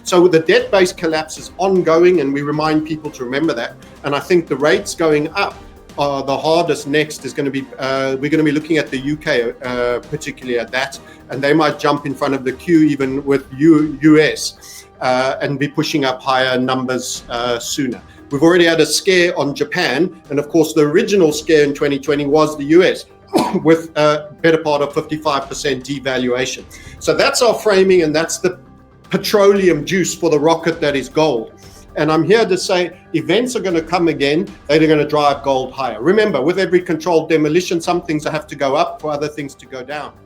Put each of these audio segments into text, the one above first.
So the debt-based collapse is ongoing, and we remind people to remember that. And I think the rates going up are the hardest. Next is going to be, we're going to be looking at the UK, particularly at that, and they might jump in front of the queue even with US and be pushing up higher numbers sooner. We've already had a scare on Japan, and of course the original scare in 2020 was the US with a better part of 55% devaluation. So that's our framing, and that's the petroleum juice for the rocket that is gold. And I'm here to say events are going to come again. They're going to drive gold higher. Remember, with every controlled demolition, some things have to go up for other things to go down.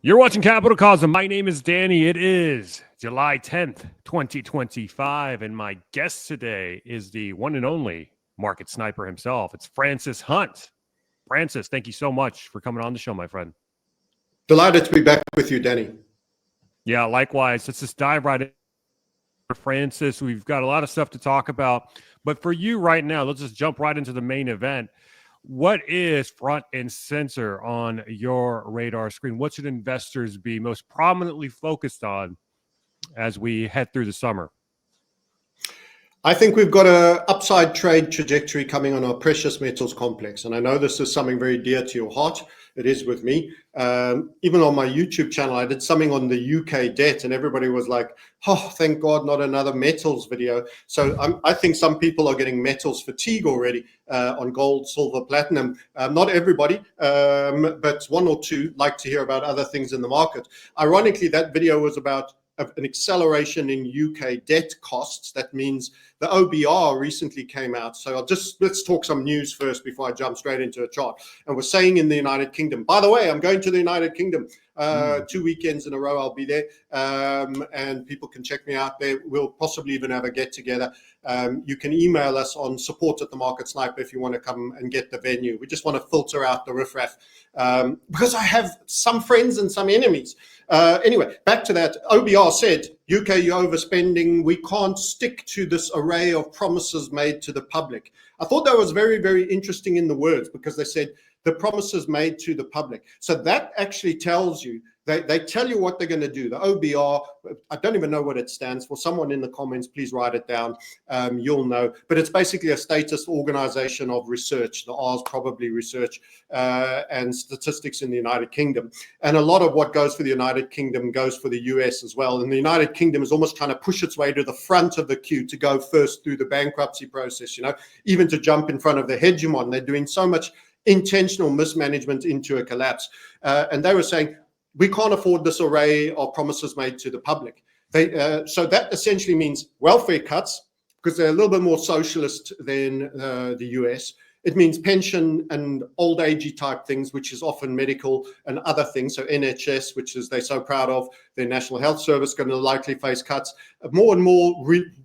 You're watching CapitalCosm. My name is Danny. It is July 10th, 2025. And my guest today is the one and only market sniper himself. It's Francis Hunt. Francis, thank you so much for coming on the show, my friend. Delighted to be back with you, Danny. Yeah, likewise. Let's just dive right in. Francis, we've got a lot of stuff to talk about. But for you right now, let's just jump right into the main event. What is front and center on your radar screen? What should investors be most prominently focused on as we head through the summer? I think we've got an upside trade trajectory coming on our precious metals complex. And I know this is something very dear to your heart. It is with me. Even on my YouTube channel, I did something on the UK debt, and everybody was like, oh, thank God, not another metals video. So I think some people are getting metals fatigue already on gold, silver, platinum. Not everybody, but one or two like to hear about other things in the market. Ironically, that video was about an acceleration in UK debt costs. That means the OBR recently came out. So let's talk some news first before I jump straight into a chart. And we're saying in the United Kingdom, by the way, I'm going to the United Kingdom 2 weekends in a row. I'll be there, and people can check me out there. We'll possibly even have a get together. You can email us on support@themarketsniper if you want to come and get the venue. We just want to filter out the riffraff because I have some friends and some enemies. Anyway, back to that. OBR said, UK, you're overspending. We can't stick to this array of promises made to the public. I thought that was very, very interesting in the words, because they said the promises made to the public. So that actually tells you, they tell you what they're going to do. The OBR, I don't even know what it stands for. Someone in the comments, please write it down. You'll know. But it's basically a status organization of research. The R is probably research and statistics in the United Kingdom. And a lot of what goes for the United Kingdom goes for the US as well. And the United Kingdom is almost trying to push its way to the front of the queue to go first through the bankruptcy process, even to jump in front of the hegemon. They're doing so much intentional mismanagement into a collapse. And they were saying, we can't afford this array of promises made to the public. So that essentially means welfare cuts, because they're a little bit more socialist than the US. It means pension and old agey type things, which is often medical and other things. So NHS, which is they're so proud of, their National Health Service going to likely face cuts. More and more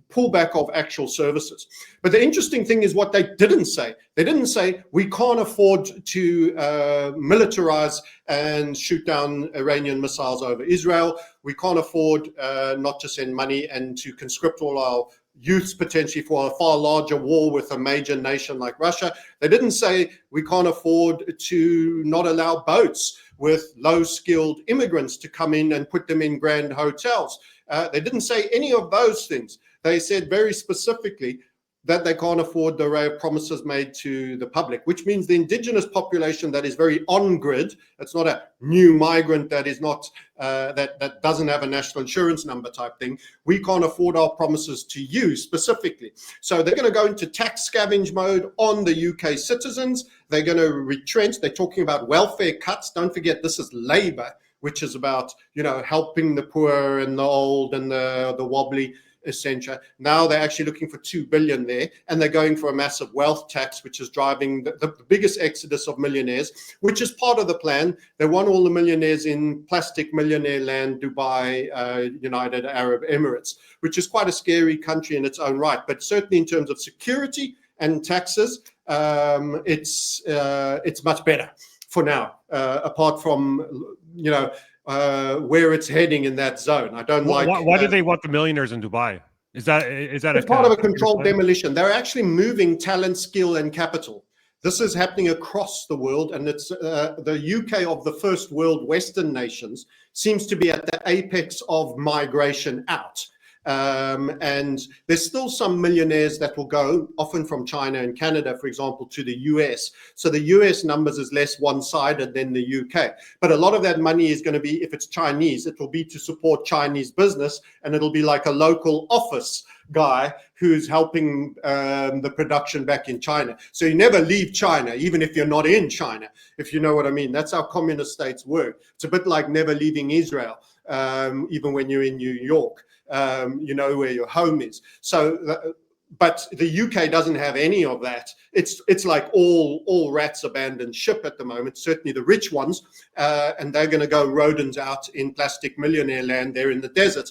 pullback of actual services. But the interesting thing is what they didn't say. They didn't say we can't afford to militarize and shoot down Iranian missiles over Israel. We can't afford not to send money and to conscript all our youths potentially for a far larger war with a major nation like Russia. They didn't say we can't afford to not allow boats with low-skilled immigrants to come in and put them in grand hotels. They didn't say any of those things. They said very specifically that they can't afford the array of promises made to the public, which means the indigenous population that is very on-grid, it's not a new migrant that is not, that doesn't have a national insurance number type thing, we can't afford our promises to you specifically. So they're going to go into tax scavenge mode on the UK citizens. They're going to retrench. They're talking about welfare cuts. Don't forget, this is Labour, which is about, helping the poor and the old and the wobbly, essential. Now they're actually looking for 2 billion there, and they're going for a massive wealth tax, which is driving the biggest exodus of millionaires, which is part of the plan. They want all the millionaires in plastic millionaire land, Dubai, United Arab Emirates, which is quite a scary country in its own right. But certainly in terms of security and taxes, it's much better for now, apart from, where it's heading in that zone. I don't like. Why do they want the millionaires in Dubai? Is that it's part of a controlled demolition? They're actually moving talent, skill, and capital. This is happening across the world, and it's the UK of the first world Western nations seems to be at the apex of migration out. And there's still some millionaires that will go, often from China and Canada, for example, to the US. So the US numbers is less one-sided than the UK. But a lot of that money is going to be, if it's Chinese, it will be to support Chinese business, and it'll be like a local office guy who's helping the production back in China. So you never leave China, even if you're not in China, if you know what I mean. That's how communist states work. It's a bit like never leaving Israel, even when you're in New York. You know where your home is. So, but the UK doesn't have any of that. It's like all rats abandoned ship at the moment. Certainly the rich ones, and they're going to go rodents out in plastic millionaire land there in the desert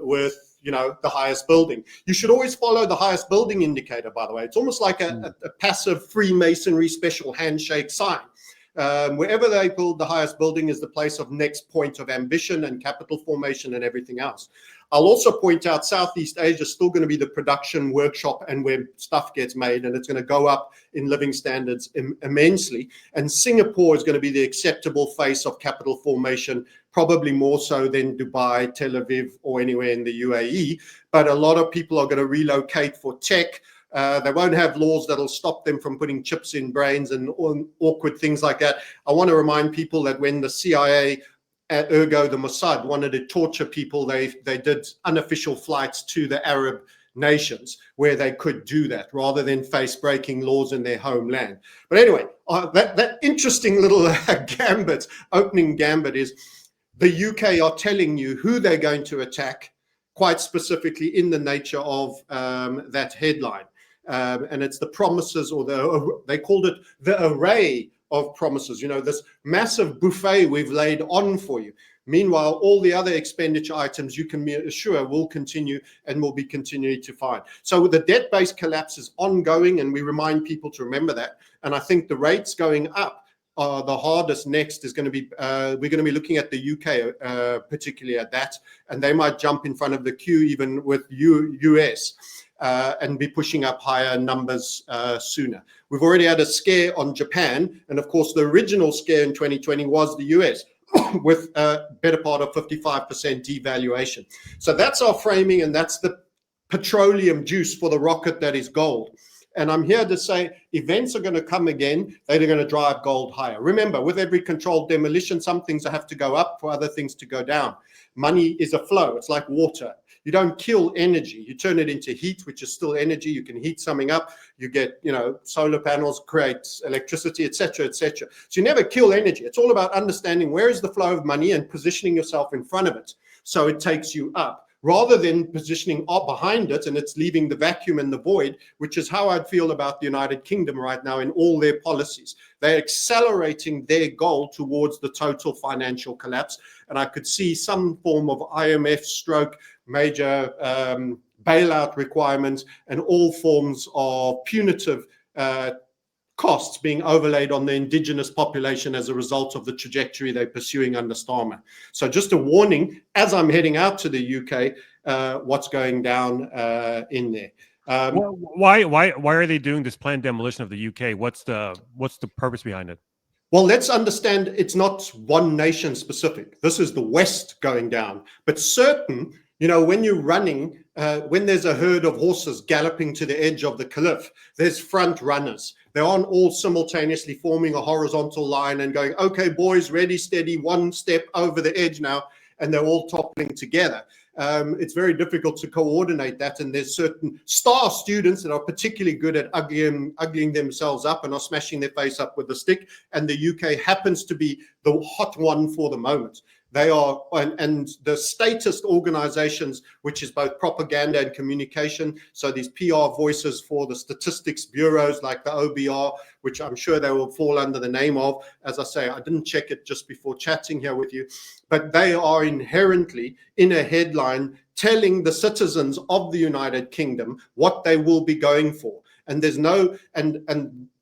with the highest building. You should always follow the highest building indicator. By the way, it's almost like a passive Freemasonry special handshake sign. Wherever they build the highest building is the place of next point of ambition and capital formation and everything else. I'll also point out Southeast Asia is still going to be the production workshop and where stuff gets made, and it's going to go up in living standards immensely. And Singapore is going to be the acceptable face of capital formation, probably more so than Dubai, Tel Aviv, or anywhere in the UAE. But a lot of people are going to relocate for tech. They won't have laws that'll stop them from putting chips in brains and awkward things like that. I want to remind people that when the CIA, ergo the Mossad, wanted to torture people, they did unofficial flights to the Arab nations where they could do that rather than face breaking laws in their homeland. But anyway, that interesting little opening gambit is the UK are telling you who they're going to attack, quite specifically in the nature of that headline. And it's the promises, or they called it the array of promises, this massive buffet we've laid on for you. Meanwhile, all the other expenditure items you can be assured will continue and will be continuing to find. So the debt-based collapse is ongoing, and we remind people to remember that. And I think the rates going up are the hardest. Next is going to be, we're going to be looking at the UK, particularly at that, and they might jump in front of the queue even with US. And be pushing up higher numbers sooner. We've already had a scare on Japan, and of course the original scare in 2020 was the US with a better part of 55% devaluation. So that's our framing, and that's the petroleum juice for the rocket that is gold. And I'm here to say events are going to come again. They're going to drive gold higher. Remember, with every controlled demolition, some things have to go up for other things to go down. Money is a flow. It's like water. You don't kill energy. You turn it into heat, which is still energy. You can heat something up. You get, solar panels, create electricity, etc., etc. So you never kill energy. It's all about understanding where is the flow of money and positioning yourself in front of it so it takes you up, rather than positioning up behind it and it's leaving the vacuum and the void, which is how I'd feel about the United Kingdom right now in all their policies. They're accelerating their goal towards the total financial collapse. And I could see some form of IMF stroke major bailout requirements and all forms of punitive costs being overlaid on the indigenous population as a result of the trajectory they're pursuing under Starmer. So just a warning, as I'm heading out to the UK, what's going down in there. Why are they doing this planned demolition of the UK? What's the purpose behind it? Well, let's understand it's not one nation specific. This is the West going down. But certain, when you're running, when there's a herd of horses galloping to the edge of the cliff, there's front runners. They aren't all simultaneously forming a horizontal line and going, okay, boys, ready, steady, one step over the edge now, and they're all toppling together. It's very difficult to coordinate that, and there's certain star students that are particularly good at uglying themselves up and are smashing their face up with a stick, and the UK happens to be the hot one for the moment. They are, and the statist organizations, which is both propaganda and communication, so these PR voices for the statistics bureaus like the OBR, which I'm sure they will fall under the name of. As I say, I didn't check it just before chatting here with you, but they are inherently in a headline telling the citizens of the United Kingdom what they will be going for. And there's no, and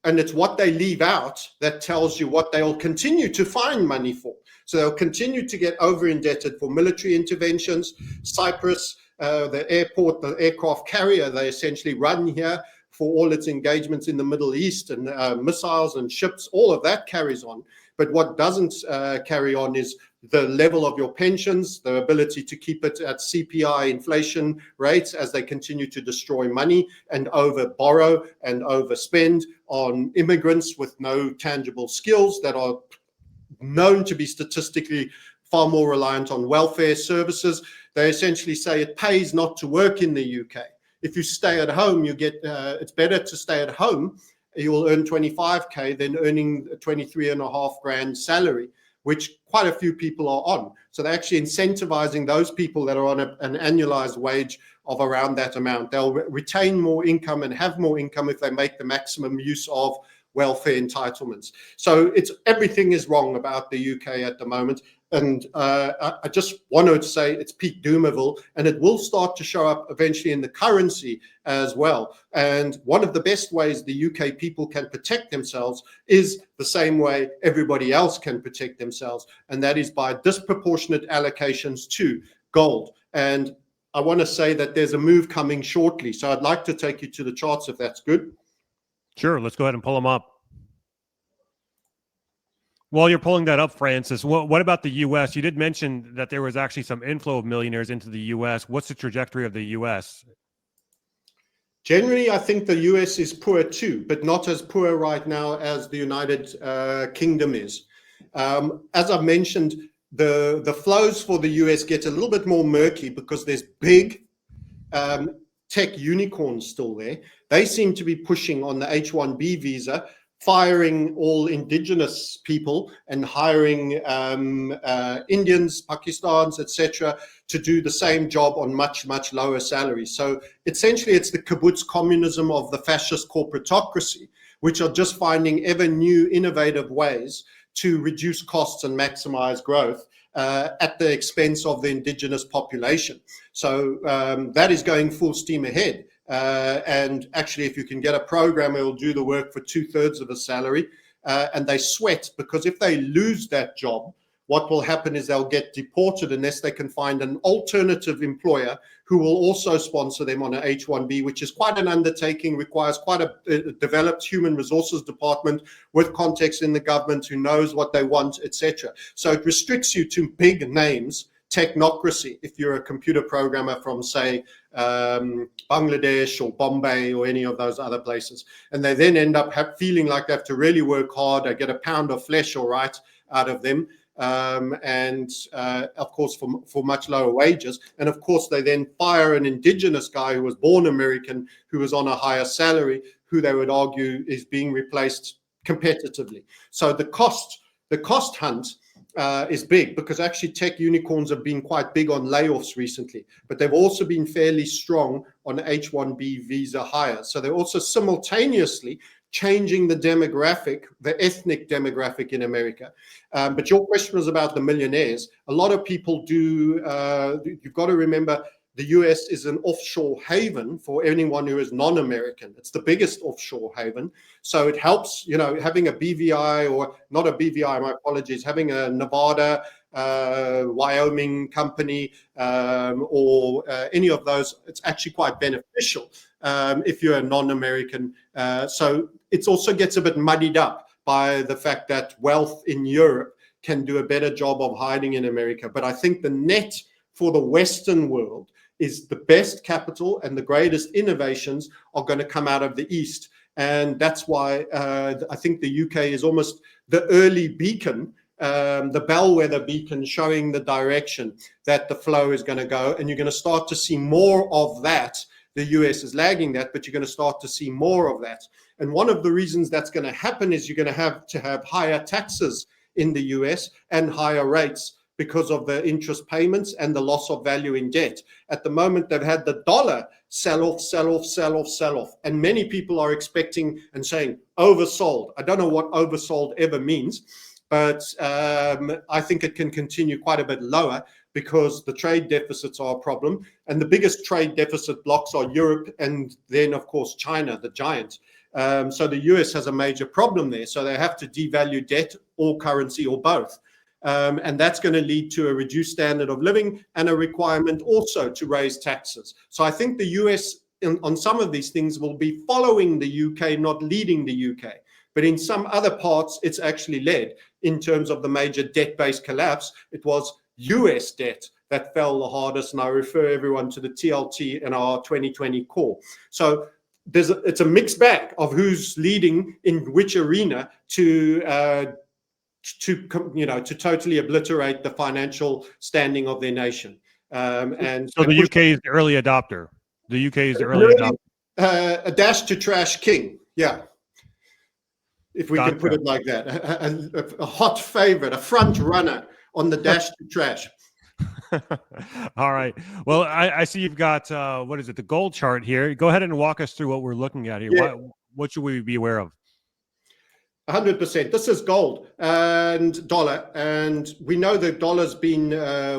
it's what they leave out that tells you what they'll continue to find money for. So they'll continue to get over indebted for military interventions. Cyprus, the airport, the aircraft carrier they essentially run here for all its engagements in the Middle East and missiles and ships, all of that carries on. But what doesn't carry on is the level of your pensions, the ability to keep it at CPI inflation rates as they continue to destroy money and over borrow and overspend on immigrants with no tangible skills that are known to be statistically far more reliant on welfare services. They essentially say it pays not to work in the UK. If you stay at home, you get it's better to stay at home. You will earn 25k than earning a 23.5 grand salary, which quite a few people are on. So they're actually incentivizing those people that are on an annualized wage of around that amount. They'll retain more income and have more income if they make the maximum use of welfare entitlements. So everything is wrong about the UK at the moment. And I just wanted to say it's peak Doomerville, and it will start to show up eventually in the currency as well. And one of the best ways the UK people can protect themselves is the same way everybody else can protect themselves, and that is by disproportionate allocations to gold. And I want to say that there's a move coming shortly. So I'd like to take you to the charts if that's good. Sure, let's go ahead and pull them up. While you're pulling that up, Francis, what about the U.S.? You did mention that there was actually some inflow of millionaires into the U.S. What's the trajectory of the U.S.? Generally, I think the U.S. is poor too, but not as poor right now as the United Kingdom is. As I've mentioned, the flows for the U.S. get a little bit more murky because there's big tech unicorns still there. They seem to be pushing on the H-1B visa, firing all indigenous people and hiring Indians, Pakistans, etc., to do the same job on much, much lower salaries. So essentially, it's the kibbutz communism of the fascist corporatocracy, which are just finding ever new innovative ways to reduce costs and maximize growth at the expense of the indigenous population. So that is going full steam ahead. And actually, if you can get a programmer who will do the work for 2/3 of a salary, and they sweat, because if they lose that job, what will happen is they'll get deported unless they can find an alternative employer who will also sponsor them on an H-1B, which is quite an undertaking, requires quite a developed human resources department with context in the government who knows what they want, etc. So it restricts you to big names, technocracy, if you're a computer programmer from, say, Bangladesh or Bombay or any of those other places. And they then end up feeling like they have to really work hard. They get a pound of flesh, all right, out of them. And of course, for much lower wages. And of course, they then fire an indigenous guy who was born American, who was on a higher salary, who they would argue is being replaced competitively. So the cost hunt is big, because actually tech unicorns have been quite big on layoffs recently, but they've also been fairly strong on H-1B visa hires. So they're also simultaneously changing the demographic, the ethnic demographic in America. But your question was about the millionaires. A lot of people do, you've got to remember, the US is an offshore haven for anyone who is non-American. It's the biggest offshore haven. So it helps, having a BVI, or not a BVI, my apologies, having a Nevada, Wyoming company, or any of those, it's actually quite beneficial if you're a non-American. So it also gets a bit muddied up by the fact that wealth in Europe can do a better job of hiding in America. But I think the net for the Western world is the best capital and the greatest innovations are going to come out of the East. And that's why I think the UK is almost the early beacon, the bellwether beacon, showing the direction that the flow is going to go. And you're going to start to see more of that. The US is lagging that, but you're going to start to see more of that. And one of the reasons that's going to happen is you're going to have higher taxes in the US and higher rates because of the interest payments and the loss of value in debt. At the moment, they've had the dollar sell off, sell off, sell off, sell off. And many people are expecting and saying oversold. I don't know what oversold ever means, but I think it can continue quite a bit lower because the trade deficits are a problem. And the biggest trade deficit blocks are Europe and then, of course, China, the giant. So the US has a major problem there. So they have to devalue debt or currency or both. And that's going to lead to a reduced standard of living and a requirement also to raise taxes. So I think the US on some of these things will be following the UK, not leading the UK. But in some other parts, it's actually led. In terms of the major debt-based collapse, it was US debt that fell the hardest, and I refer everyone to the TLT in our 2020 call. So it's a mixed bag of who's leading in which arena to totally obliterate the financial standing of their nation. And so the UK is the early adopter. The UK is the early adopter. A dash to trash king, yeah. If we can put it like that, a hot favorite, a front runner on the dash to trash. All right. Well, I see you've got, what is it, the gold chart here. Go ahead and walk us through what we're looking at here. Yeah. What should we be aware of? 100%. This is gold and dollar, and we know the dollar's been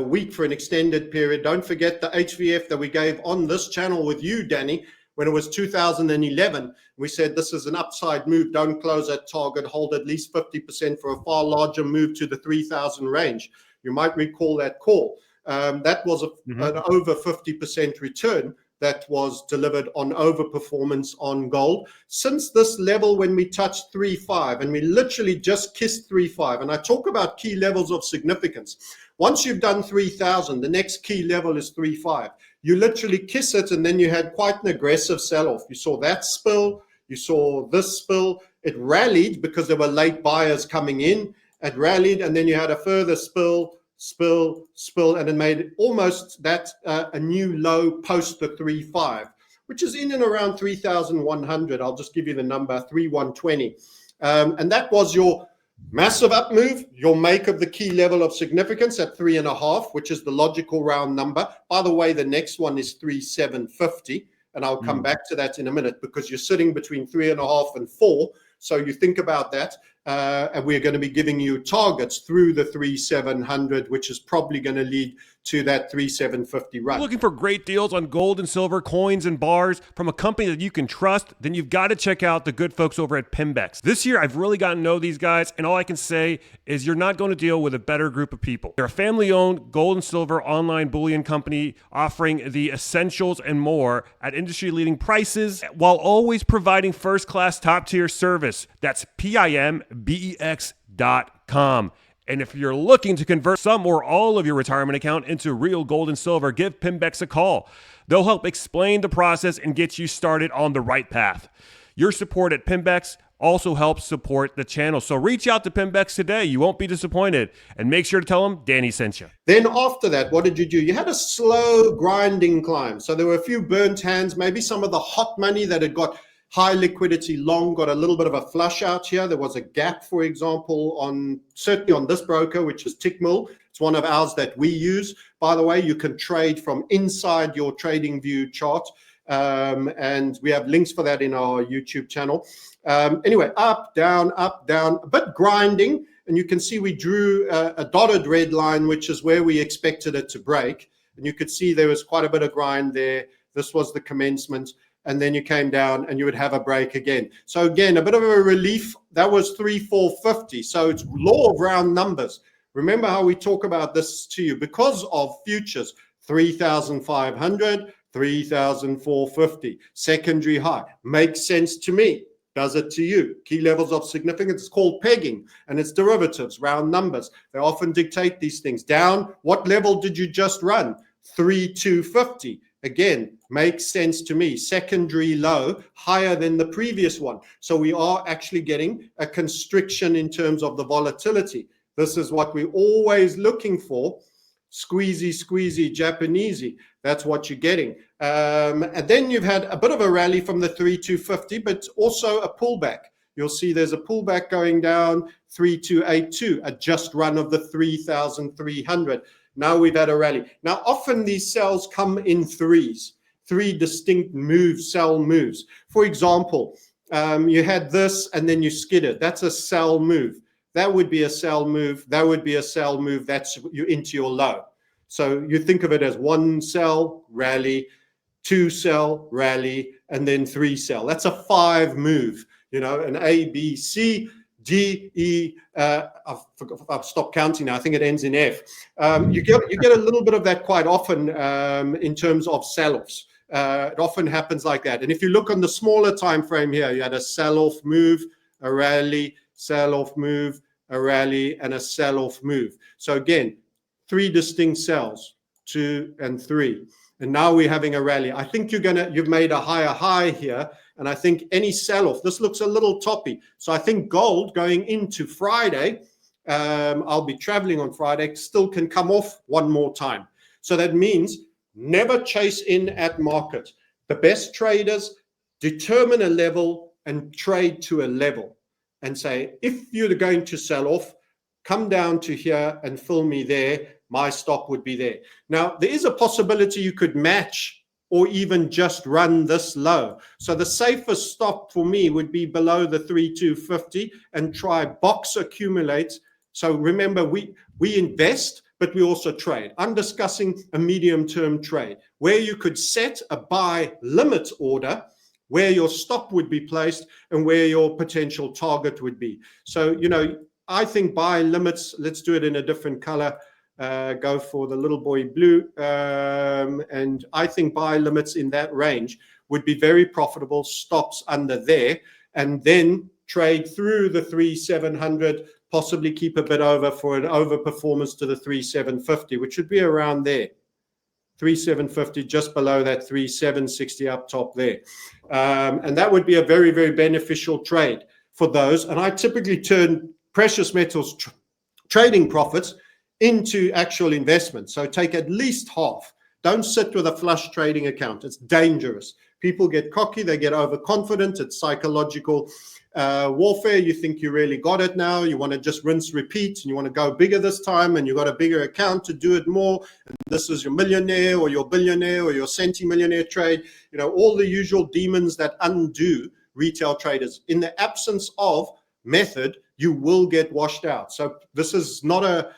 weak for an extended period. Don't forget the HVF that we gave on this channel with you, Danny, when it was 2011. We said this is an upside move. Don't close at target. Hold at least 50% for a far larger move to the 3,000 range. You might recall that call. That was an over 50% return that was delivered on overperformance on gold. Since this level, when we touched 3.5, and we literally just kissed 3.5, and I talk about key levels of significance. Once you've done 3,000, the next key level is 3.5. You literally kiss it, and then you had quite an aggressive sell-off. You saw that spill. You saw this spill. It rallied because there were late buyers coming in. It rallied, and then you had a further spill, and it made almost that a new low post the 3.5, which is in and around 3,100. I'll just give you the number, 3,120. And that was your massive up move, your make of the key level of significance at 3.5, which is the logical round number. By the way, the next one is 3,750. And I'll come back to that in a minute, because you're sitting between 3.5 and 4. So you think about that. And we're going to be giving you targets through the 3,700, which is probably going to lead to that 3,750 run. Looking for great deals on gold and silver, coins and bars from a company that you can trust? Then you've got to check out the good folks over at Pimbex. This year, I've really gotten to know these guys, and all I can say is you're not going to deal with a better group of people. They're a family-owned gold and silver online bullion company offering the essentials and more at industry-leading prices while always providing first-class, top-tier service. That's PIMBEX.com. And if you're looking to convert some or all of your retirement account into real gold and silver, give Pimbex a call. They'll help explain the process and get you started on the right path. Your support at Pimbex also helps support the channel. So reach out to Pimbex today. You won't be disappointed. And make sure to tell them Danny sent you. Then after that, what did you do? You had a slow grinding climb. So there were a few burnt hands, maybe some of the hot money that had got high liquidity long got a little bit of a flush out here. There was a gap, for example, certainly on this broker, which is Tickmill. It's one of ours that we use. By the way, you can trade from inside your TradingView chart. And we have links for that in our YouTube channel. Anyway, up, down, a bit grinding. And you can see we drew a dotted red line, which is where we expected it to break. And you could see there was quite a bit of grind there. This was the commencement. And then you came down and you would have a break again. So again, a bit of a relief. That was 3,450. So it's law of round numbers. Remember how we talk about this to you. Because of futures, 3,500, 3,450. Secondary high. Makes sense to me. Does it to you? Key levels of significance. It's called pegging, and it's derivatives, round numbers. They often dictate these things. Down, what level did you just run? 3,250. Again, makes sense to me. Secondary low, higher than the previous one. So we are actually getting a constriction in terms of the volatility. This is what we're always looking for. Squeezy, Japanesey. That's what you're getting. And then you've had a bit of a rally from the 3,250, but also a pullback. You'll see there's a pullback going down, 3,282, a just run of the 3,300. Now we've had a rally. Now, often these sells come in threes, three distinct moves, sell moves. For example, you had this and then you skidded. That's a sell move. That would be a sell move. That would be a sell move. That's you into your low. So you think of it as one sell, rally, two sell, rally, and then three sell. That's a 5 move, an A, B, C, D, E, I've stopped counting now. I think it ends in F. You get a little bit of that quite often in terms of sell-offs. It often happens like that. And if you look on the smaller time frame here, you had a sell-off move, a rally, sell-off move, a rally, and a sell-off move. So again, 3 distinct sells, 2 and 3. And now we're having a rally. I think you've made a higher high here. And I think any sell-off, this looks a little toppy. So I think gold going into Friday, I'll be traveling on Friday, still can come off one more time. So that means never chase in at market. The best traders determine a level and trade to a level and say, if you're going to sell off, come down to here and fill me there. My stop would be there. Now, there is a possibility you could match or even just run this low. So the safest stop for me would be below the 3,250 and try box accumulate. So remember, we invest, but we also trade. I'm discussing a medium-term trade where you could set a buy limit order, where your stop would be placed and where your potential target would be. So, I think buy limits, let's do it in a different color. Go for the little boy blue. And I think buy limits in that range would be very profitable, stops under there, and then trade through the 3,700, possibly keep a bit over for an overperformance to the 3,750, which should be around there. 3,750, just below that 3,760 up top there. And that would be a very, very beneficial trade for those. And I typically turn precious metals trading profits into actual investment. So take at least half. Don't sit with a flush trading account. It's dangerous. People get cocky. They get overconfident. It's psychological warfare. You think you really got it now. You want to just rinse, repeat, and you want to go bigger this time, and you got a bigger account to do it more. And this is your millionaire or your billionaire or your centimillionaire trade. All the usual demons that undo retail traders. In the absence of method, you will get washed out. So this is not a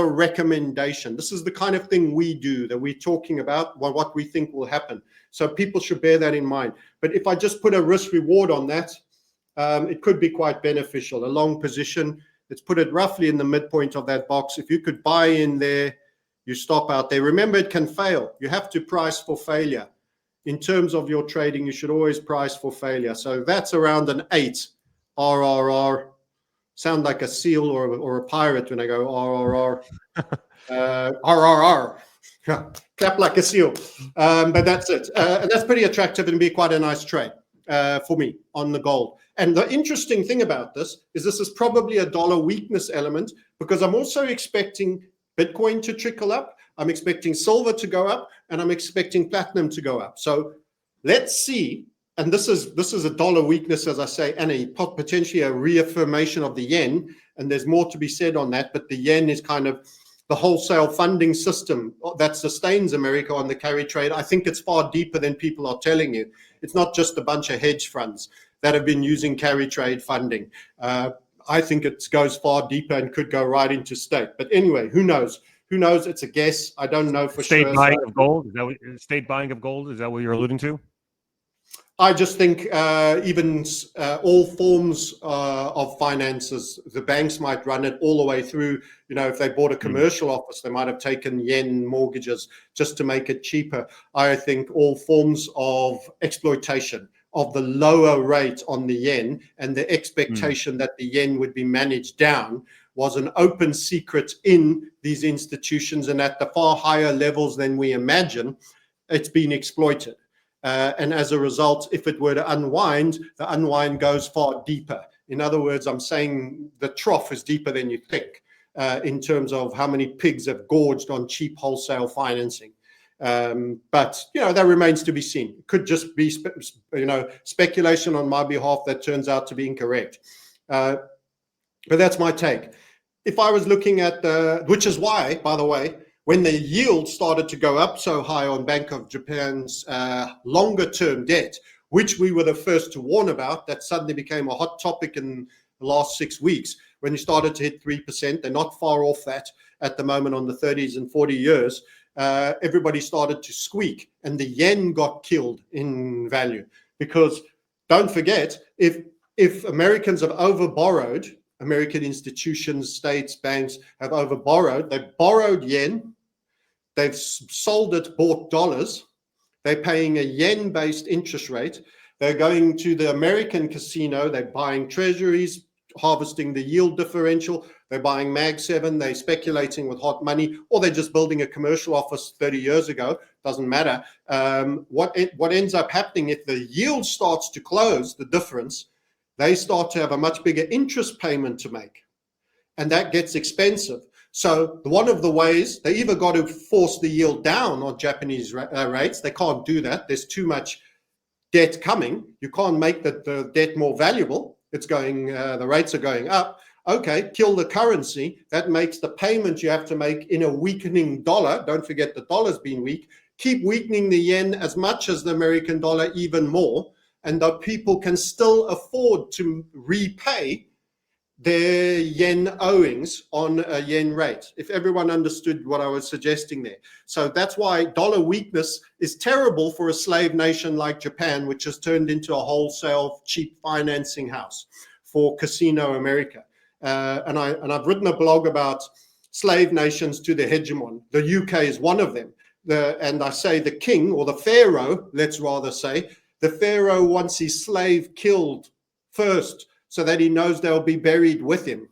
recommendation. This is the kind of thing we do, that we're talking about, what we think will happen. So people should bear that in mind. But if I just put a risk reward on that, it could be quite beneficial. A long position, let's put it roughly in the midpoint of that box. If you could buy in there, you stop out there. Remember, it can fail. You have to price for failure. In terms of your trading, you should always price for failure. So that's around an 8 RRR. Sound like a seal or a pirate when I go RRR. RRR. Clap like a seal. But that's it. And that's pretty attractive and be quite a nice trade for me on the gold. And the interesting thing about this is probably a dollar weakness element, because I'm also expecting Bitcoin to trickle up. I'm expecting silver to go up, and I'm expecting platinum to go up. So let's see. And this is a dollar weakness, as I say, and potentially a reaffirmation of the yen. And there's more to be said on that. But the yen is kind of the wholesale funding system that sustains America on the carry trade. I think it's far deeper than people are telling you. It's not just a bunch of hedge funds that have been using carry trade funding. I think it goes far deeper and could go right into state. But anyway, who knows? Who knows? It's a guess. I don't know for sure. State buying of gold? State buying of gold? Is that what you're alluding to? I just think even all forms of finances, the banks might run it all the way through. If they bought a commercial office, they might have taken yen mortgages just to make it cheaper. I think all forms of exploitation of the lower rate on the yen and the expectation that the yen would be managed down was an open secret in these institutions, and at the far higher levels than we imagine, it's been exploited. And as a result, if it were to unwind, the unwind goes far deeper. In other words, I'm saying the trough is deeper than you think in terms of how many pigs have gorged on cheap wholesale financing. But that remains to be seen. It could just be speculation on my behalf that turns out to be incorrect. But that's my take. If I was looking at which is why, by the way, when the yield started to go up so high on Bank of Japan's longer term debt, which we were the first to warn about, that suddenly became a hot topic in the last 6 weeks, when you started to hit 3%, they're not far off that at the moment on the 30s and 40 years, everybody started to squeak, and the yen got killed in value. Because don't forget, if Americans have overborrowed, American institutions, states, banks have overborrowed, they've borrowed yen, they've sold it, bought dollars, they're paying a yen-based interest rate. They're going to the American casino, they're buying treasuries, harvesting the yield differential, they're buying Mag 7, they're speculating with hot money, or they're just building a commercial office 30 years ago, doesn't matter. What ends up happening, if the yield starts to close, the difference, they start to have a much bigger interest payment to make. And that gets expensive. So one of the ways, they either got to force the yield down on Japanese rates. They can't do that. There's too much debt coming. You can't make the debt more valuable. It's going, the rates are going up. Okay, kill the currency. That makes the payment you have to make in a weakening dollar. Don't forget the dollar's been weak. Keep weakening the yen as much as the American dollar, even more. And the people can still afford to repay their yen owings on a yen rate, if everyone understood what I was suggesting there. So that's why dollar weakness is terrible for a slave nation like Japan, which has turned into a wholesale cheap financing house for Casino America. And I've written a blog about slave nations to the hegemon. The UK is one of them. And I say the king, or the pharaoh, let's rather say, the pharaoh wants his slave killed first, so that he knows they'll be buried with him,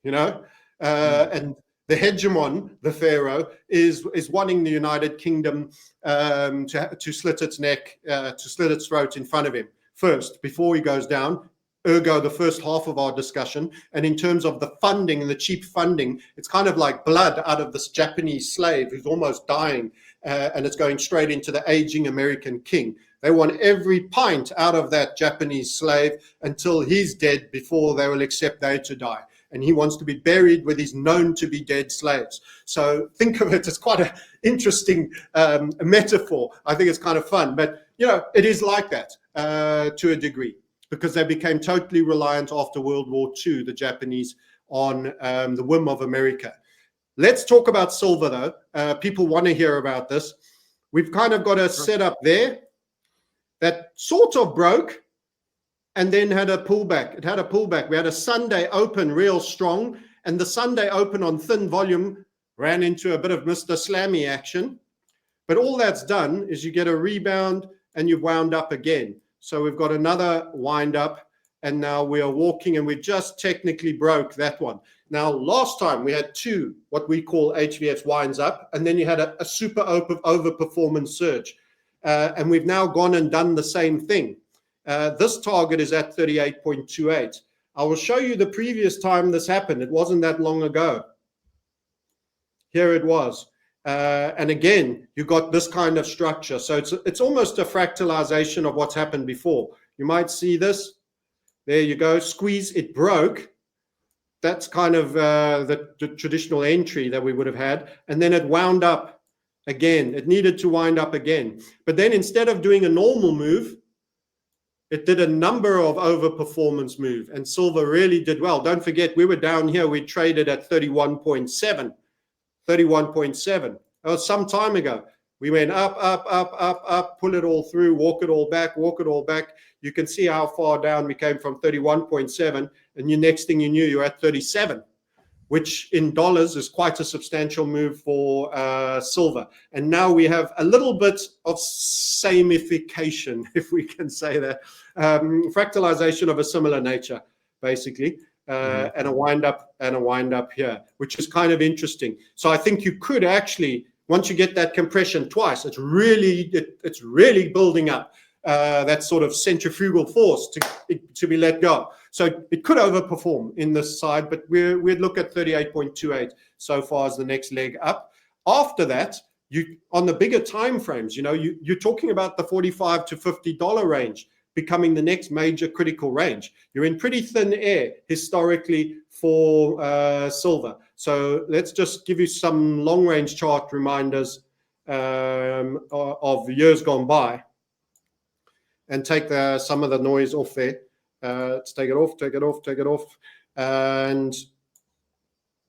you know? And the hegemon, the pharaoh, is wanting the United Kingdom to slit its neck, to slit its throat in front of him first, before he goes down. Ergo, the first half of our discussion. And in terms of the funding and the cheap funding, it's kind of like blood out of this Japanese slave who's almost dying, and it's going straight into the aging American king. They want every pint out of that Japanese slave until he's dead before they will accept they to die. And he wants to be buried with his known to be dead slaves. So think of it as quite an interesting metaphor. I think it's kind of fun. But, you know, it is like that to a degree, because they became totally reliant after World War II, the Japanese, on the whim of America. Let's talk about silver, though. People want to hear about this. We've kind of got a setup there that sort of broke and then had a pullback. It had a pullback. We had a Sunday open real strong, and the Sunday open on thin volume ran into a bit of Mr. Slammy action. But all that's done is you get a rebound and you've wound up again. So we've got another wind up, and now we are walking, and we just technically broke that one. Now, last time we had two, what we call HVS winds up, and then you had a super overperformance surge. And we've now gone and done the same thing. This target is at 38.28. I will show you the previous time this happened. It wasn't that long ago. Here it was. And again, you got this kind of structure. So it's almost a fractalization of what's happened before. You might see this. There you go. Squeeze. It broke. That's kind of the traditional entry that we would have had. And then it wound up. Again, it needed to wind up again. But then instead of doing a normal move, it did a number of overperformance move, and silver really did well. Don't forget, we were down here. We traded at 31.7. 31.7. That was some time ago. We went up, up, up, up, up, pull it all through, walk it all back, walk it all back. You can see how far down we came from 31.7. And the next thing you knew, you're at 37. Which in dollars is quite a substantial move for silver. And now we have a little bit of samification, if we can say that, fractalization of a similar nature, basically, and a wind up here, which is kind of interesting. So I think you could actually, once you get that compression twice, it's really building up that sort of centrifugal force to be let go. So it could overperform in this side, but we'd look at 38.28 so far as the next leg up. After that, you on the bigger time frames, you know, you're talking about the $45 to $50 range becoming the next major critical range. You're in pretty thin air historically for silver. So let's just give you some long range chart reminders of years gone by, and take some of the noise off there. Let's take it off, and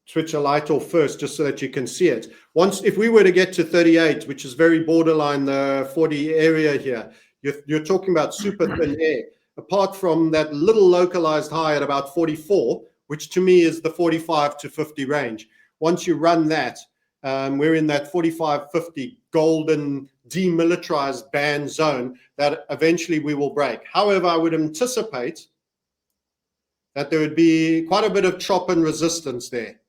switch a light off first, just so that you can see it. If we were to get to 38, which is very borderline the 40 area here, you're talking about super thin air. Apart from that little localized high at about 44, which to me is the 45 to 50 range. Once you run that, we're in that 45, 50 golden demilitarized band zone that eventually we will break. However, I would anticipate that there would be quite a bit of chop and resistance there.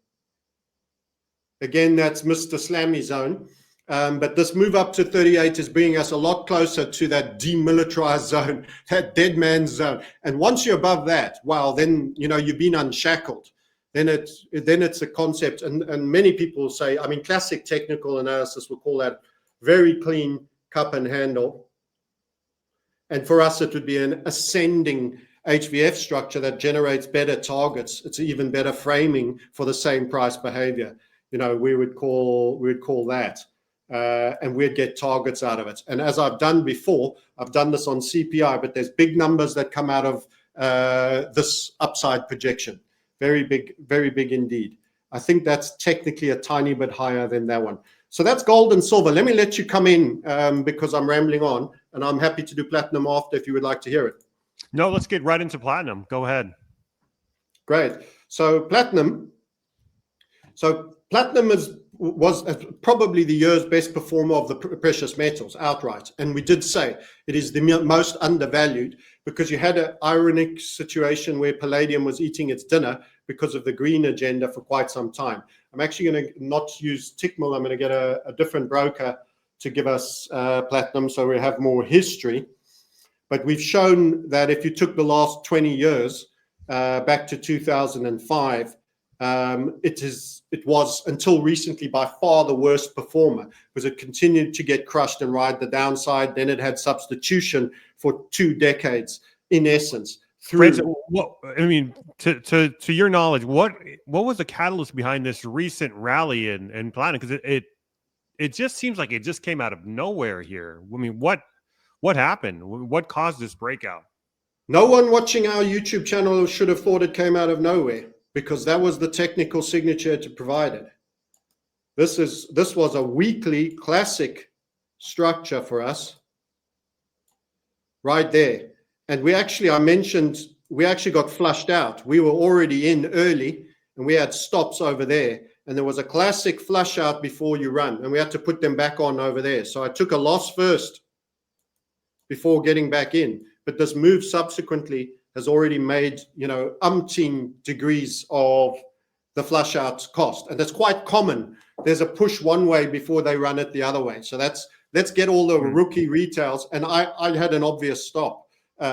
Again, that's Mr. Slammy zone. But this move up to 38 is bringing us a lot closer to that demilitarized zone, that dead man's zone. And once you're above that, wow, then, you know, you've been unshackled. Then it's a concept. And many people say, I mean, classic technical analysis will call that very clean cup and handle. And for us, it would be an ascending HVF structure that generates better targets. It's even better framing for the same price behavior. You know, we would call that. And we'd get targets out of it. And as I've done before, I've done this on CPI, but there's big numbers that come out of this upside projection. Very big indeed. I think that's technically a tiny bit higher than that one. So that's gold and silver. Let me let you come in because I'm rambling on, and I'm happy to do platinum after if you would like to hear it. No, let's get right into platinum. Go ahead. Great. So platinum was probably the year's best performer of the precious metals outright. And we did say it is the most undervalued because you had an ironic situation where palladium was eating its dinner because of the green agenda for quite some time. I'm actually going to not use Tickmill. I'm going to get a different broker to give us platinum so we have more history. But we've shown that if you took the last 20 years back to 2005, it was until recently by far the worst performer because it continued to get crushed and ride the downside. Then it had substitution for 2 decades, in essence. Francis, I mean, to your knowledge, what was the catalyst behind this recent rally in platinum? Because it just seems like it just came out of nowhere here. I mean, what happened? What caused this breakout? No one watching our YouTube channel should have thought it came out of nowhere, because that was the technical signature to provide it. This was a weekly classic structure for us right there. And I mentioned, we actually got flushed out. We were already in early and we had stops over there. And there was a classic flush out before you run. And we had to put them back on over there. So I took a loss first before getting back in. But this move subsequently has already made, you know, umpteen degrees of the flush out cost. And that's quite common. There's a push one way before they run it the other way. So let's get all the rookie retails. And I had an obvious stop.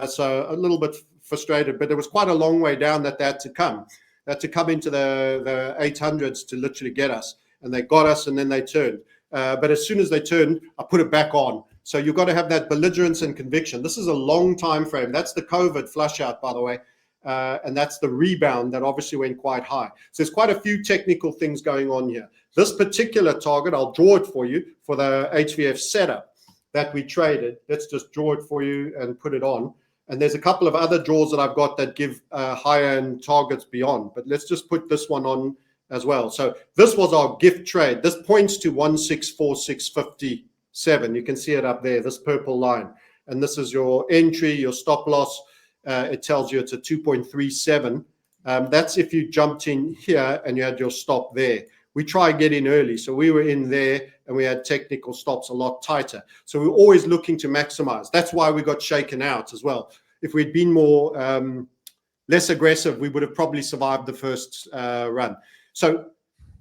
So a little bit frustrated, but there was quite a long way down that they had to come. They had to come into the 800s to literally get us. And they got us and then they turned. But as soon as they turned, I put it back on. So you've got to have that belligerence and conviction. This is a long time frame. That's the COVID flush out, by the way. And that's the rebound that obviously went quite high. So there's quite a few technical things going on here. This particular target, I'll draw it for you for the HVF setup that we traded. Let's just draw it for you and put it on. And there's a couple of other draws that I've got that give higher end targets beyond. But let's just put this one on as well. So this was our gift trade. This points to 1646.57. You can see it up there, this purple line. And this is your entry, your stop loss. It tells you it's a 2.37. That's if you jumped in here and you had your stop there. We try get in early. So we were in there and we had technical stops a lot tighter. So we're always looking to maximize. That's why we got shaken out as well. If we'd been more less aggressive, we would have probably survived the first run. So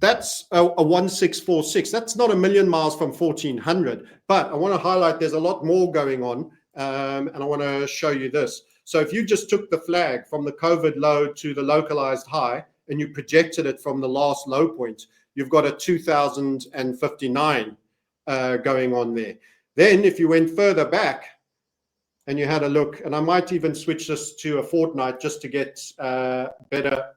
that's a 1646. That's not a million miles from 1400. But I want to highlight there's a lot more going on. And I want to show you this. So if you just took the flag from the COVID low to the localized high and you projected it from the last low point, you've got a 2059 going on there. Then if you went further back and you had a look, and I might even switch this to a fortnight just to get better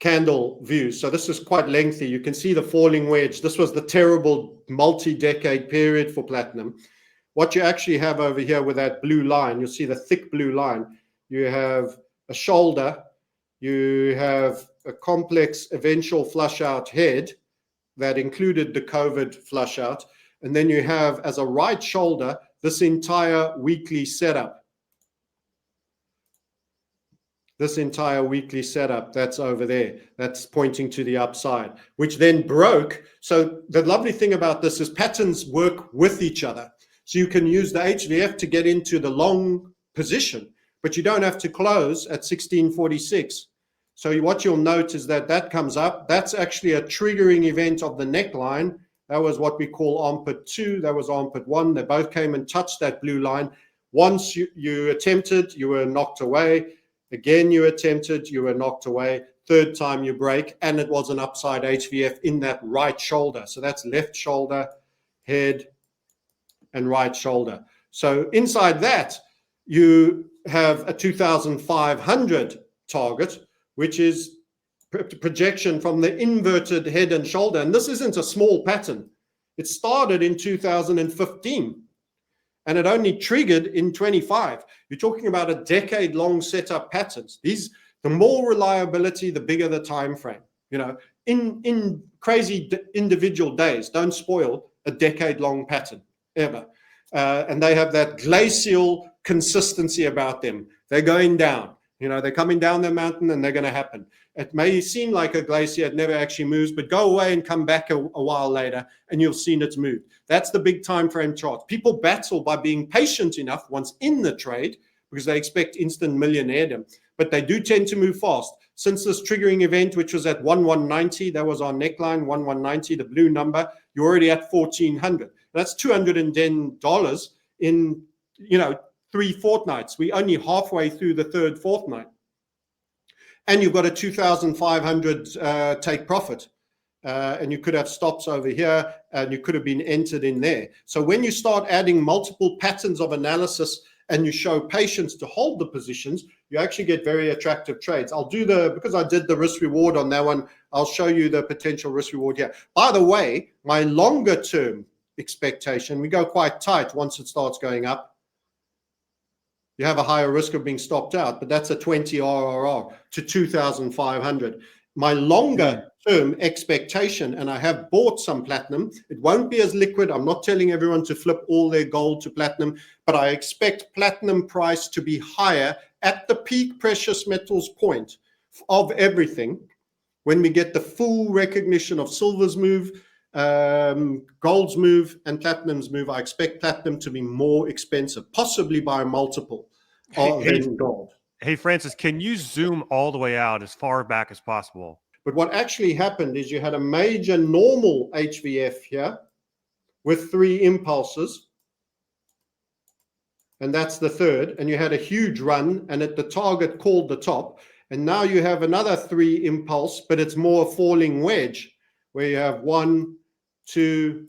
candle views. So this is quite lengthy. You can see the falling wedge. This was the terrible multi-decade period for platinum. What you actually have over here with that blue line, you'll see the thick blue line. You have a shoulder, you have a complex eventual flush out head that included the COVID flush out. And then you have as a right shoulder, this entire weekly setup. This entire weekly setup, that's over there. That's pointing to the upside, which then broke. So the lovely thing about this is patterns work with each other. So you can use the HVF to get into the long position, but you don't have to close at 1646. So what you'll note is that that comes up. That's actually a triggering event of the neckline. That was what we call armpit 2. That was armpit 1. They both came and touched that blue line. Once you attempted, you were knocked away. Again, you attempted, you were knocked away. Third time you break, and it was an upside HVF in that right shoulder. So that's left shoulder, head, and right shoulder. So inside that, you have a 2,500 target, which is projection from the inverted head and shoulder. And this isn't a small pattern. It started in 2015 and it only triggered in 25. You're talking about a decade-long setup patterns. The more reliability, the bigger the time frame. You know, in crazy individual days, don't spoil a decade-long pattern ever. And they have that glacial consistency about them. They're going down. You know, they're coming down the mountain and they're going to happen. It may seem like a glacier, it never actually moves, but go away and come back a while later and you'll see it's moved. That's the big time frame chart. People battle by being patient enough once in the trade because they expect instant millionairedom, but they do tend to move fast. Since this triggering event, which was at 1190, that was our neckline, 1190, the blue number, you're already at 1400. That's $210 in, 3 fortnights. We're only halfway through the third fortnight. And you've got a 2,500 take profit. And you could have stops over here and you could have been entered in there. So when you start adding multiple patterns of analysis and you show patience to hold the positions, you actually get very attractive trades. Because I did the risk reward on that one, I'll show you the potential risk reward here. By the way, my longer term expectation, we go quite tight once it starts going up. You have a higher risk of being stopped out, but that's a 20 RRR to 2,500. My longer term expectation, and I have bought some platinum, it won't be as liquid. I'm not telling everyone to flip all their gold to platinum, but I expect platinum price to be higher at the peak precious metals point of everything when we get the full recognition of silver's move, gold's move, and platinum's move. I expect platinum to be more expensive, possibly by a multiple than gold. Hey, Francis, can you zoom all the way out as far back as possible? But what actually happened is you had a major normal HVF here with 3 impulses. And that's the third. And you had a huge run and at the target called the top. And now you have another 3 impulse, but it's more a falling wedge where you have 1, 2,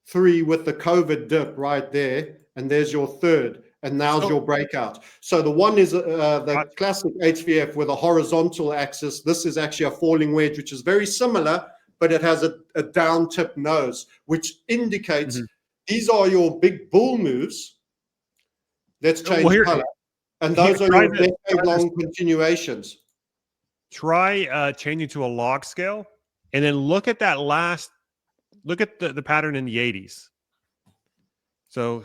3 with the COVID dip right there. And there's your third. And now's your breakout. So the one is the classic HVF with a horizontal axis. This is actually a falling wedge, which is very similar, but it has a down tip nose, which indicates these are your big bull moves. Let's change color. And those are your decade-long continuations. Try changing to a log scale and then look at that look at the pattern in the 80s. So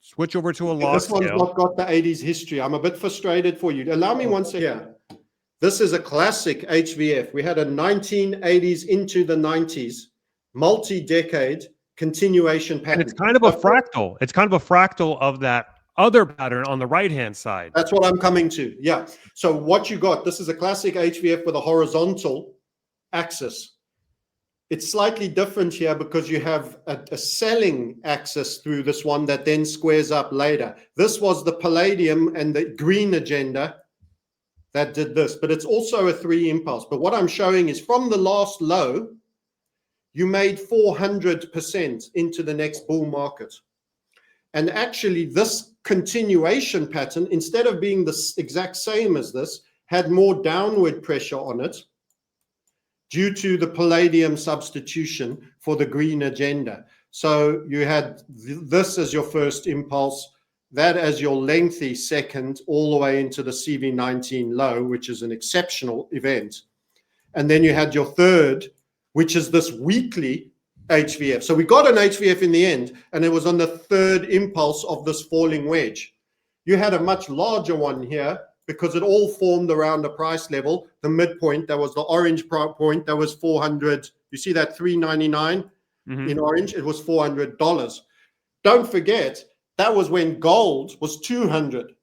switch over to a log scale. This one's not got the 80s history. I'm a bit frustrated for you. Allow me one second. Yeah. This is a classic HVF. We had a 1980s into the 90s, multi-decade continuation pattern. And it's kind of a fractal. It's kind of a fractal of that other pattern on the right-hand side. That's what I'm coming to. Yeah. So what you got, this is a classic HVF with a horizontal axis. It's slightly different here because you have a selling axis through this one that then squares up later. This was the palladium and the green agenda that did this, but it's also a 3 impulse. But what I'm showing is from the last low, you made 400% into the next bull market. And actually this continuation pattern, instead of being the exact same as this, had more downward pressure on it, due to the palladium substitution for the green agenda. So you had this as your first impulse, that as your lengthy second, all the way into the CV19 low, which is an exceptional event. And then you had your third, which is this weekly HVF. So we got an HVF in the end, and it was on the third impulse of this falling wedge. You had a much larger one here, because it all formed around a price level. The midpoint, that was the orange point, that was 400. You see that 399 in orange? It was $400. Don't forget, that was when gold was 200.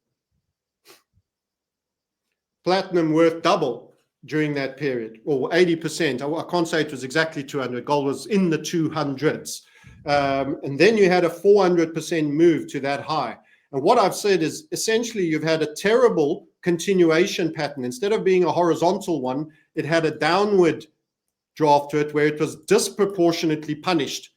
Platinum worth double during that period, or 80%. I can't say it was exactly 200. Gold was in the 200s. And then you had a 400% move to that high. And what I've said is essentially you've had a terrible continuation pattern. Instead of being a horizontal one, it had a downward draft to it where it was disproportionately punished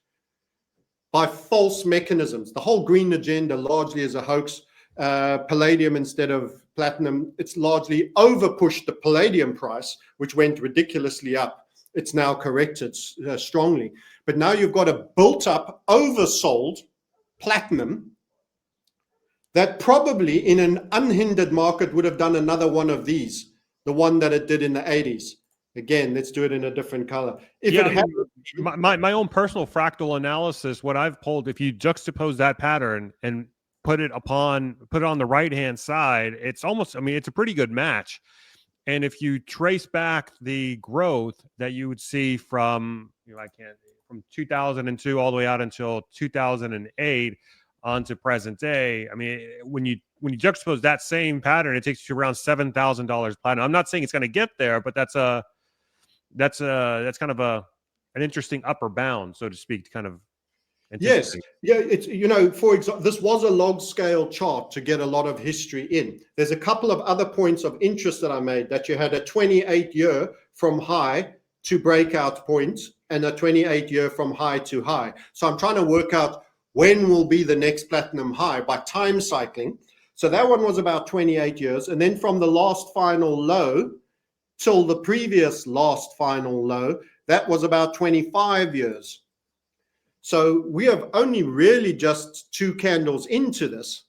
by false mechanisms. The whole green agenda largely is a hoax. Palladium instead of platinum, it's largely overpushed the palladium price, which went ridiculously up. It's now corrected strongly. But now you've got a built-up, oversold platinum that probably in an unhindered market would have done another one of these, the one that it did in the 80s. Again, let's do it in a different color. If yeah, it had, my own personal fractal analysis, what I've pulled, if you juxtapose that pattern and put it on the right-hand side, it's almost, I mean, it's a pretty good match. And if you trace back the growth that you would see from, from 2002 all the way out until 2008 onto present day, I mean, when you juxtapose that same pattern, it takes you around $7,000 platinum. I'm not saying it's going to get there, but that's kind of an interesting upper bound, so to speak, to kind of anticipate. Yes, yeah, it's, for example, this was a log scale chart to get a lot of history in. There's a couple of other points of interest that I made, that you had a 28-year from high to breakout point and a 28-year from high to high. So I'm trying to work out when will be the next platinum high by time cycling. So that one was about 28 years. And then from the last final low till the previous last final low, that was about 25 years. So we have only really just 2 candles into this.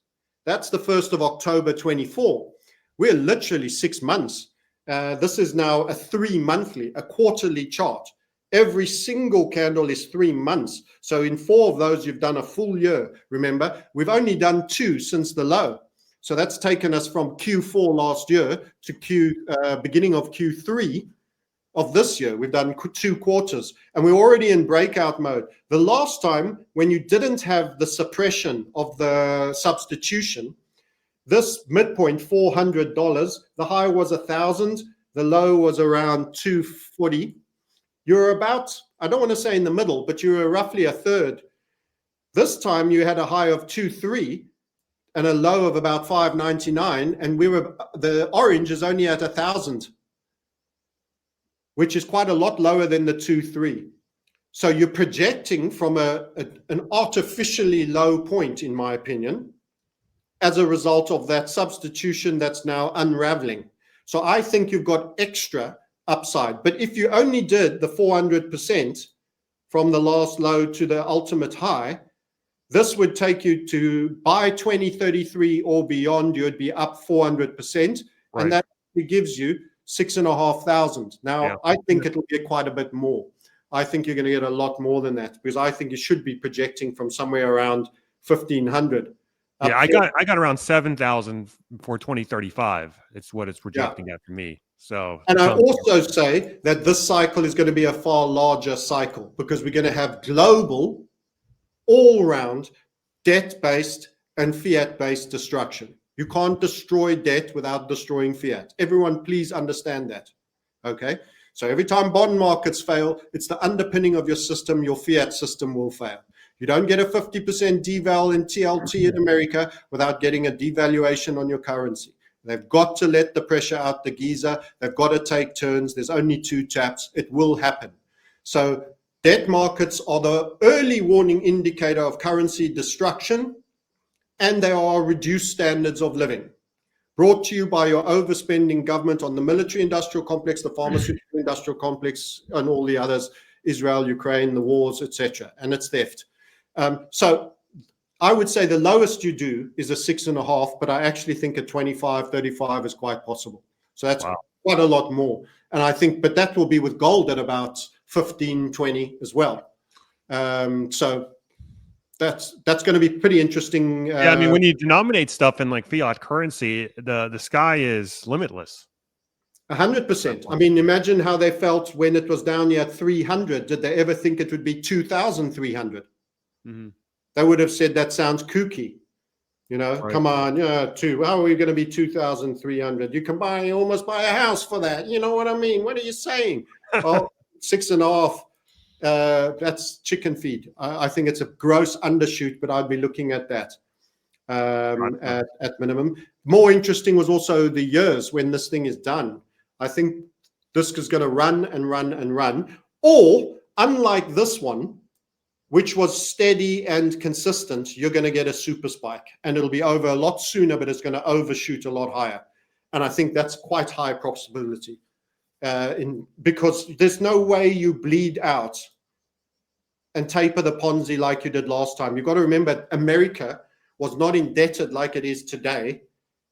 That's the 1st of October 24. We're literally 6 months. This is now a 3-monthly, a quarterly chart. Every single candle is 3 months. So in 4 of those, you've done a full year. Remember, we've only done 2 since the low. So that's taken us from Q4 last year to beginning of Q3 of this year. We've done 2 quarters and we're already in breakout mode. The last time when you didn't have the suppression of the substitution, this midpoint, $400, the high was 1,000, the low was around 240. You're about, I don't want to say in the middle, but you were roughly a third. This time you had a high of 2.3 and a low of about 599, and the orange is only at 1,000, which is quite a lot lower than the 2.3. So you're projecting from an artificially low point, in my opinion, as a result of that substitution that's now unraveling. So I think you've got extra upside. But if you only did the 400% from the last low to the ultimate high, this would take you to, by 2033 or beyond, you would be up 400%. Right. And that gives you 6,500. Now, yeah. I think it'll be quite a bit more. I think you're going to get a lot more than that, because I think you should be projecting from somewhere around 1,500. Yeah, I got around 7,000 for 2035. It's what it's projecting at for me. So, and I also say that this cycle is going to be a far larger cycle, because we're going to have global, all-round, debt-based and fiat-based destruction. You can't destroy debt without destroying fiat. Everyone, please understand that. Okay? So every time bond markets fail, it's the underpinning of your system. Your fiat system will fail. You don't get a 50% deval in TLT in America without getting a devaluation on your currency. They've got to let the pressure out the geyser. They've got to take turns. There's only 2 taps. It will happen. So debt markets are the early warning indicator of currency destruction, and they are reduced standards of living. Brought to you by your overspending government on the military-industrial complex, the pharmaceutical-industrial complex, and all the others, Israel, Ukraine, the wars, etc. And it's theft. So I would say the lowest you do is a 6.5, but I actually think a 25, 35 is quite possible. So that's quite a lot more. And I think, but that will be with gold at about 15, 20 as well. So That's going to be pretty interesting. Yeah, I mean, when you denominate stuff in like fiat currency, the sky is limitless. 100%. I mean, imagine how they felt when it was down here at 300. Did they ever think it would be 2,300? Mm-hmm. They would have said that sounds kooky. Right. Come on, how are we going to be 2,300? You can almost buy a house for that. You know what I mean? What are you saying? Well, 6.5. That's chicken feed. I think it's a gross undershoot, but I'd be looking at that at minimum. More interesting was also the years when this thing is done. I think this is going to run and run and run. Or, unlike this one, which was steady and consistent, you're going to get a super spike. And it'll be over a lot sooner, but it's going to overshoot a lot higher. And I think that's quite high possibility. Because there's no way you bleed out and taper the Ponzi like you did last time. You've got to remember, America was not indebted like it is today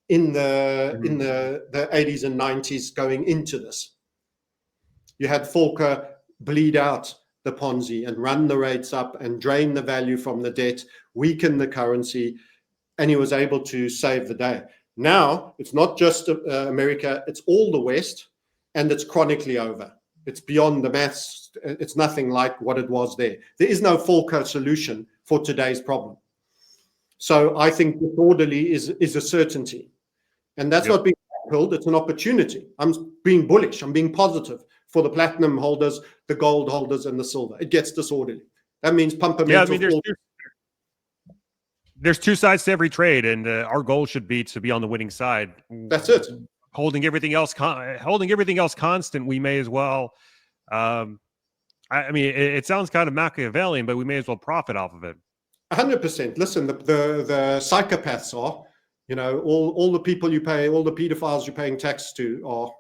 in the 80s and 90s going into this. You had Volcker bleed out the Ponzi and run the rates up and drain the value from the debt, weaken the currency, and he was able to save the day. Now, it's not just America, it's all the West, and it's chronically over. It's beyond the maths. It's nothing like what it was there. There is no Volcker solution for today's problem. So I think disorderly is a certainty. And that's not being held, it's an opportunity. I'm being bullish, I'm being positive for the platinum holders, the gold holders, and the silver. It gets disorderly. That means pump. Yeah, I mean, there's two sides to every trade, and our goal should be to be on the winning side. That's it. Holding everything else constant, we may as well. I mean, it sounds kind of Machiavellian, but we may as well profit off of it. 100%. Listen, the psychopaths are, all the people you pay, all the pedophiles you're paying tax to are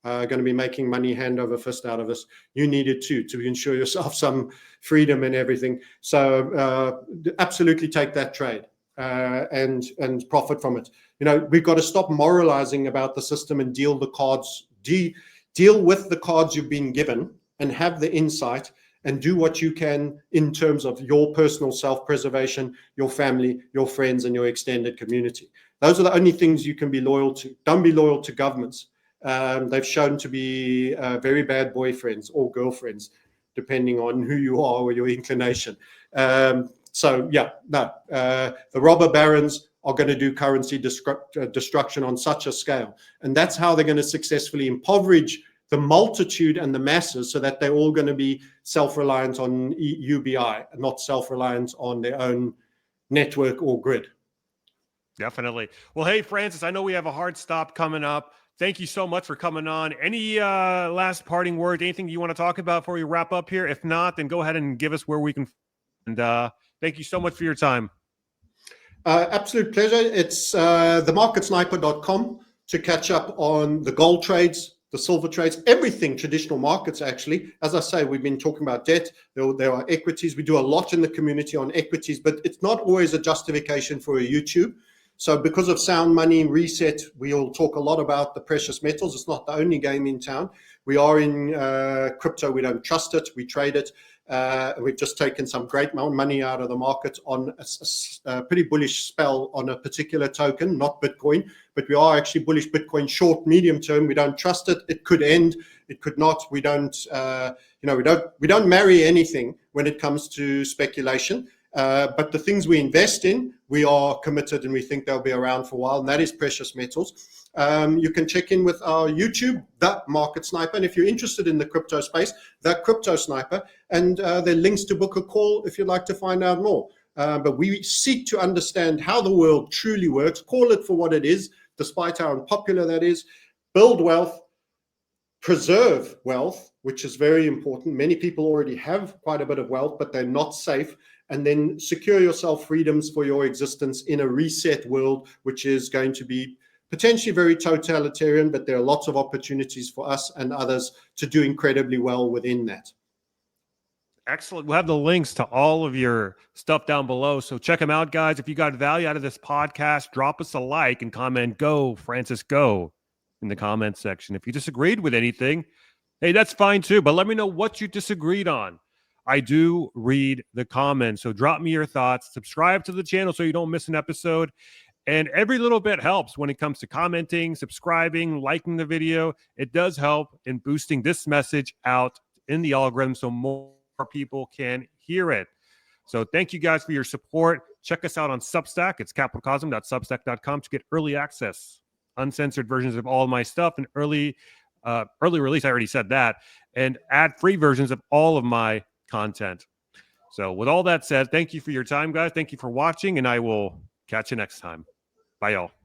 going to be making money hand over fist out of this. You need it too, to ensure yourself some freedom and everything. So absolutely take that trade and profit from it. We've got to stop moralizing about the system and deal with the cards you've been given and have the insight and do what you can in terms of your personal self-preservation, your family, your friends, and your extended community. Those are the only things you can be loyal to. Don't be loyal to governments. They've shown to be very bad boyfriends or girlfriends, depending on who you are or your inclination. The robber barons are going to do currency destruction on such a scale. And that's how they're going to successfully impoverish the multitude and the masses so that they're all going to be self-reliant on UBI, not self-reliant on their own network or grid. Definitely. Well, hey, Francis, I know we have a hard stop coming up. Thank you so much for coming on. Any last parting words, anything you want to talk about before we wrap up here? If not, then go ahead and give us where we can. And thank you so much for your time. Absolute pleasure. It's themarketsniper.com to catch up on the gold trades, the silver trades, everything traditional markets, actually. As I say, we've been talking about debt. There are equities. We do a lot in the community on equities, but it's not always a justification for a YouTube. So because of Sound Money and Reset, we'll talk a lot about the precious metals. It's not the only game in town. We are in crypto. We don't trust it. We trade it. We've just taken some great money out of the market on a pretty bullish spell on a particular token, not Bitcoin, but we are actually bullish Bitcoin short, medium term. We don't trust it. It could end. It could not. We don't marry anything when it comes to speculation. But the things we invest in, we are committed and we think they'll be around for a while, and that is precious metals. You can check in with our YouTube, The Market Sniper, and if you're interested in the crypto space, The Crypto Sniper, and there are links to book a call if you'd like to find out more. But we seek to understand how the world truly works, call it for what it is, despite how unpopular that is, build wealth, preserve wealth, which is very important. Many people already have quite a bit of wealth, but they're not safe. And then secure yourself freedoms for your existence in a reset world, which is going to be potentially very totalitarian, but there are lots of opportunities for us and others to do incredibly well within that. Excellent. We'll have the links to all of your stuff down below. So check them out, guys. If you got value out of this podcast, drop us a like and comment, "Go, Francis, go," in the comment section. If you disagreed with anything, hey, that's fine too. But let me know what you disagreed on. I do read the comments. So drop me your thoughts, subscribe to the channel so you don't miss an episode. And every little bit helps when it comes to commenting, subscribing, liking the video. It does help in boosting this message out in the algorithm so more people can hear it. So thank you guys for your support. Check us out on Substack. It's capitalcosm.substack.com to get early access, uncensored versions of all my stuff, and early release. I already said that, and ad-free versions of all of my content. So with all that said, thank you for your time, guys. Thank you for watching, and I will catch you next time. Bye, y'all.